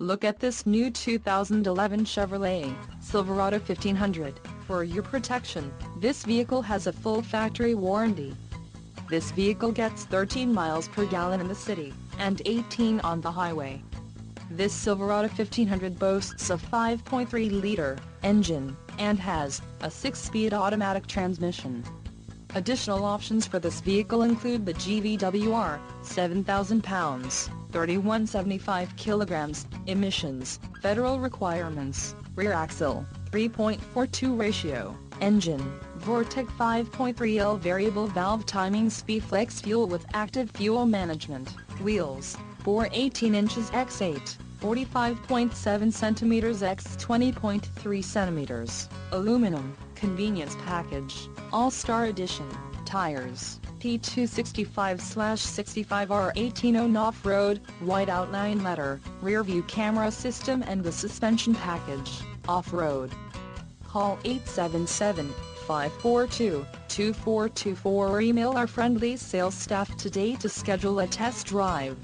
Look at this new 2011 Chevrolet Silverado 1500. For your protection, this vehicle has a full factory warranty. This vehicle gets 13 miles per gallon in the city, and 18 on the highway. This Silverado 1500 boasts a 5.3-liter engine, and has a 6-speed automatic transmission. Additional options for this vehicle include the GVWR, 7,000 pounds, 3175 kilograms, emissions, federal requirements, rear axle, 3.42 ratio, engine, Vortec 5.3L variable valve timing SpeedFlex fuel with active fuel management, wheels, 4/18 inches x 8, 45.7 centimeters x 20.3 centimeters, aluminum, convenience package, All-Star Edition, tires, P265/65R18 off-road, white outline letter, rear-view camera system and the suspension package, off-road. Call 877-542-2424 or email our friendly sales staff today to schedule a test drive.